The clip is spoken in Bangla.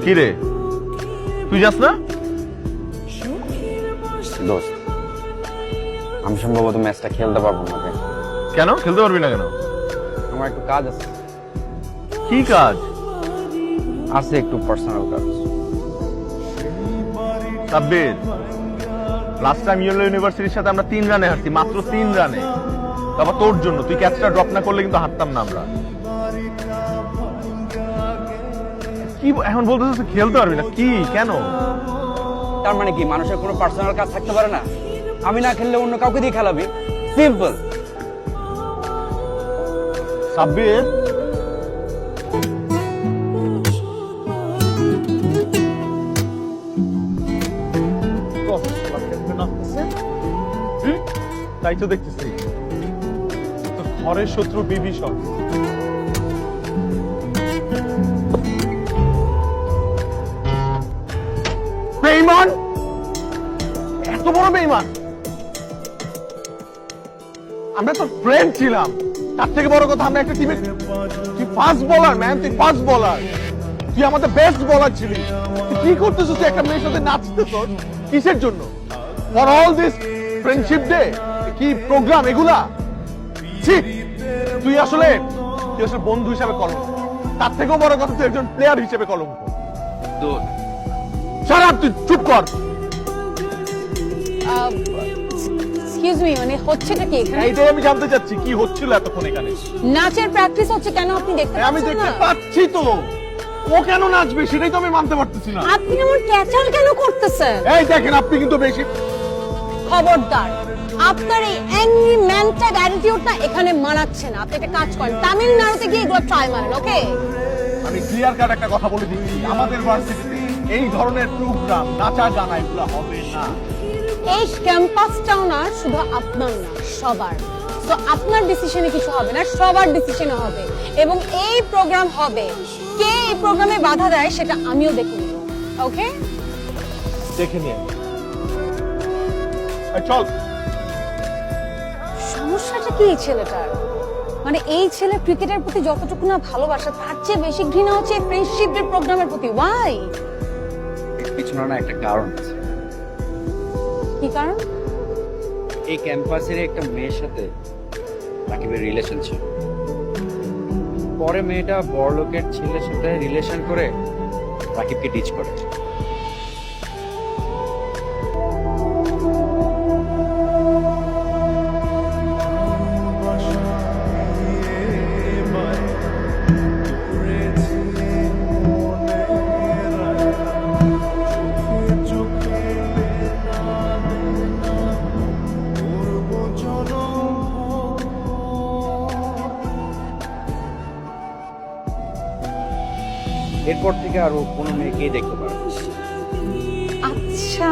কি রে, তুই যাস না? দোস্ত, আমি সম্ভবত ম্যাচটা খেলতে পারবো না রে। কেন খেলতে পারবি না কেন? আমার একটু কাজ আছে। কি কাজ? আছে একটু পার্সোনাল কাজ। সাব্বির, লাস্ট টাইম ইয়েলো ইউনিভার্সিটির সাথে আমরা 3 রানে হারছি, মাত্র 3 রানে। তারপর তোর জন্য, তুই ক্যাচটা ড্রপ না করলে কিন্তু হারতাম না আমরা। কি এখন বলতেছিস তুই খেলতে পারবি না? কি কেন? তার মানে কি মানুষের কোনো পার্সোনাল কাজ থাকতে পারে না? আমি না খেললে অন্য কাউকে দিয়ে খেলাবি? সিম্পল। সাব্বির, তাই তো দেখতেছি তোর ঘরের শত্রু বিভীষণ। বেঈমান, এত বড় বেঈমান! আমরা তো ফ্রেন্ড ছিলাম, তার থেকে বড় কথা আমরা একটা টিমে। তুই ফাস্ট বোলার ম্যান, তুই ফাস্ট বোলার, তুই আমাদের বেস্ট বোলার ছিলি। তুই কি করতেছিস? তুই একটা মেয়ের সাথে নাচতেছ কিসের জন্য? For all this friendship day, কি প্রোগ্রাম এগুলা? ছি, তুই আসলে বন্ধু হিসেবে কলঙ্ক, তার থেকেও বড় কথা তুই একজন প্লেয়ার হিসেবে কলঙ্ক। শাট আপ, তুই চুপ কর। এক্সকিউজ মি, মানে হচ্ছেটা কি এখানে? এইটাই আমি জানতে চাচ্ছি, কি হচ্ছিল এতক্ষণ এখানে? নাচের প্র্যাকটিস হচ্ছে, কেন আপনি দেখতে আমি পাচ্ছেন দেখতে না? পাচ্ছি তো, ও কেন নাচবে সেটাই তো আমি মানতে পারতেছি না। আপনি আমার ক্যাচাল কেন করতেছেন? এই দেখেন, আপনি কিন্তু বেশি। খবরদার, আপনার এই অ্যাংরি ম্যান টাইপ অ্যাটিটিউডটা এখানে মানাচ্ছে না। আপনি একটা কাজ করেন, তামিলনাড়ুতে গিয়ে এগুলো ট্রাই মারেন, ওকে? আমি ক্লিয়ার কাট একটা কথা বলে দিচ্ছি, আমাদের ভার্সিটিতে এই ধরনের প্রোগ্রাম, নাচা গানা এগুলো হবে না। এই ক্যাম্পাসটাও না শুধু আপনার না, সবার। তো আপনার ডিসিশনে কিছু হবে না, সবার ডিসিশনে হবে। এবং এই প্রোগ্রাম হবে, কে এই প্রোগ্রামে বাধা দেয় সেটা আমিও দেখে নিব, ওকে? দেখে নিয়ে চল। সমস্যাটা কি এই ছেলেটার? মানে এই ছেলে ক্রিকেটের প্রতি যতটুকু না ভালোবাসা, তার চেয়ে বেশি ঘৃণা হচ্ছে ফ্রেন্ডশিপ ডে প্রোগ্রামের প্রতি। ওয়াই? পিছনে না একটা কারণ আছে। কি কারণ? এই ক্যাম্পাসের একটা মেয়ের সাথে রাকিবের রিলেশন ছিল। পরে মেয়েটা বড়লোকের ছেলের সাথে রিলেশন করে রাকিবকে ডিচ করে। এরপর থেকে আর ও কোনো মেয়েকেই দেখতে পারে না। আচ্ছা,